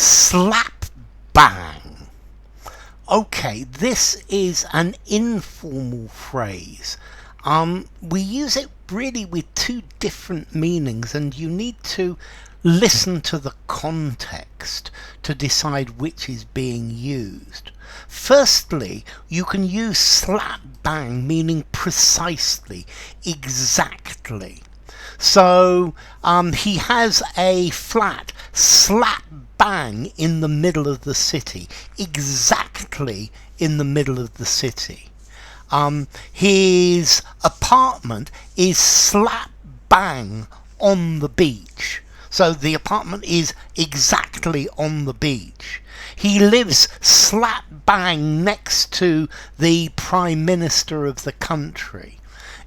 Slap bang. Okay, this is an informal phrase. We use it really with two different meanings, and you need to listen to the context to decide which is being used. Firstly, you can use slap bang meaning precisely, exactly. So he has a flat slap bang in the middle of the city, exactly in the middle of the city. His apartment is slap bang on the beach. So the apartment is exactly on the beach. He lives slap bang next to the Prime Minister of the country.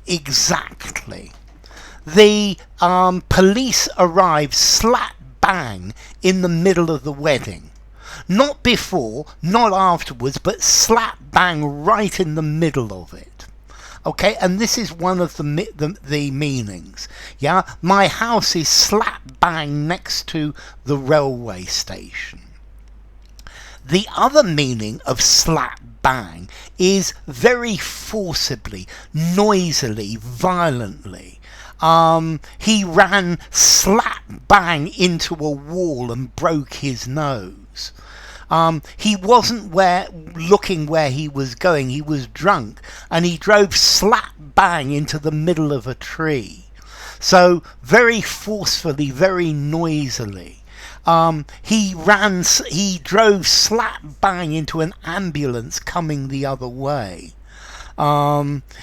Exactly. The police arrive slap bang in the middle of the wedding. Not before, not afterwards, but slap bang right in the middle of it. Okay, and this is one of the meanings. Yeah, my house is slap bang next to the railway station. The other meaning of slap bang is very forcibly, noisily, violently. He ran slap bang into a wall and broke his nose. He wasn't looking where he was going. He was drunk, and he drove slap bang into the middle of a tree. So very forcefully, very noisily. He drove slap bang into an ambulance coming the other way.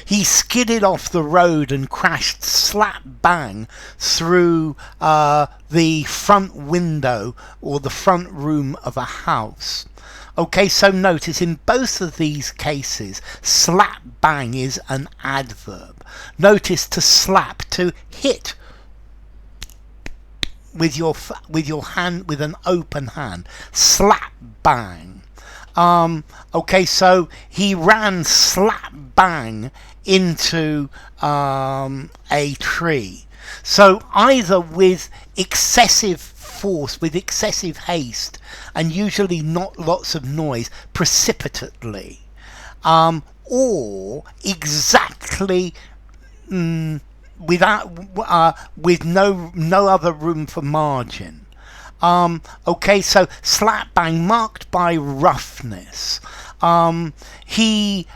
He skidded off the road and crashed slap bang through the front window or the front room of a house. Okay, so notice in both of these cases, slap bang is an adverb. Notice to slap, to hit with your hand, with an open hand. Slap bang. Okay, so he ran slap bang into a tree. So either with excessive force, with excessive haste, and usually not lots of noise, precipitately, or exactly with no other room for margin. Okay, so slap bang, marked by roughness. He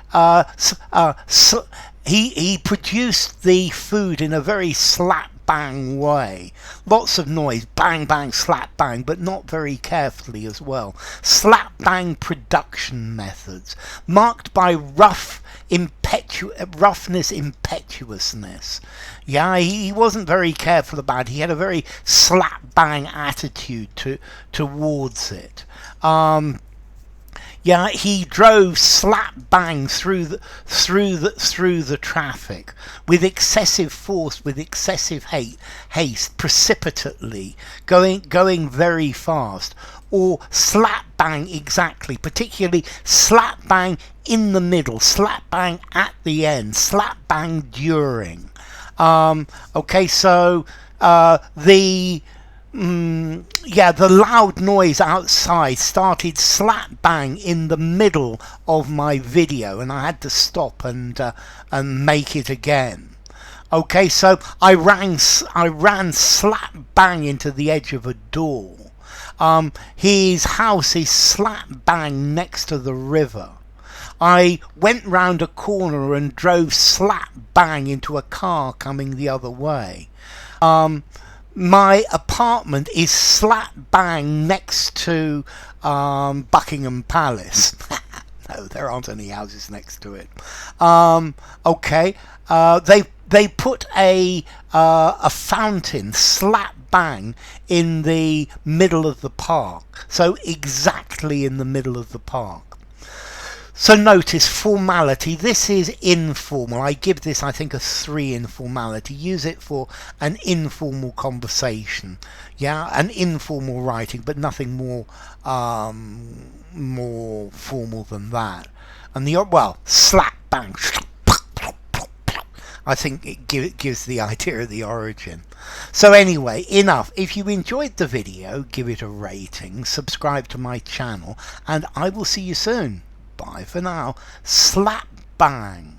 produced the food in a very slap bang way. Lots of noise, bang bang, slap bang, but not very carefully as well. Slap bang production methods, marked by roughness, impetuousness. Yeah, he wasn't very careful about it. He had a very slap bang attitude towards it. Yeah, he drove slap bang through the traffic with excessive force, with excessive haste, precipitately, going very fast. Or slap bang exactly, particularly slap bang in the middle, slap bang at the end, slap bang during. Okay, so the loud noise outside started slap bang in the middle of my video, and I had to stop and make it again. Okay, so I ran slap bang into the edge of a door. His house is slap bang next to the river. I went round a corner and drove slap bang into a car coming the other way. My apartment is slap bang next to Buckingham Palace. No, there aren't any houses next to it. Okay, they put a fountain slap bang in the middle of the park. So exactly in the middle of the park. So notice formality. This is informal. I give this, I think, a 3 in formality. Use it for an informal conversation. Yeah, an informal writing, but nothing more formal than that. And slap bang. I think it gives the idea of the origin. So anyway, enough. If you enjoyed the video, give it a rating, subscribe to my channel, and I will see you soon. Bye for now. Slap bang.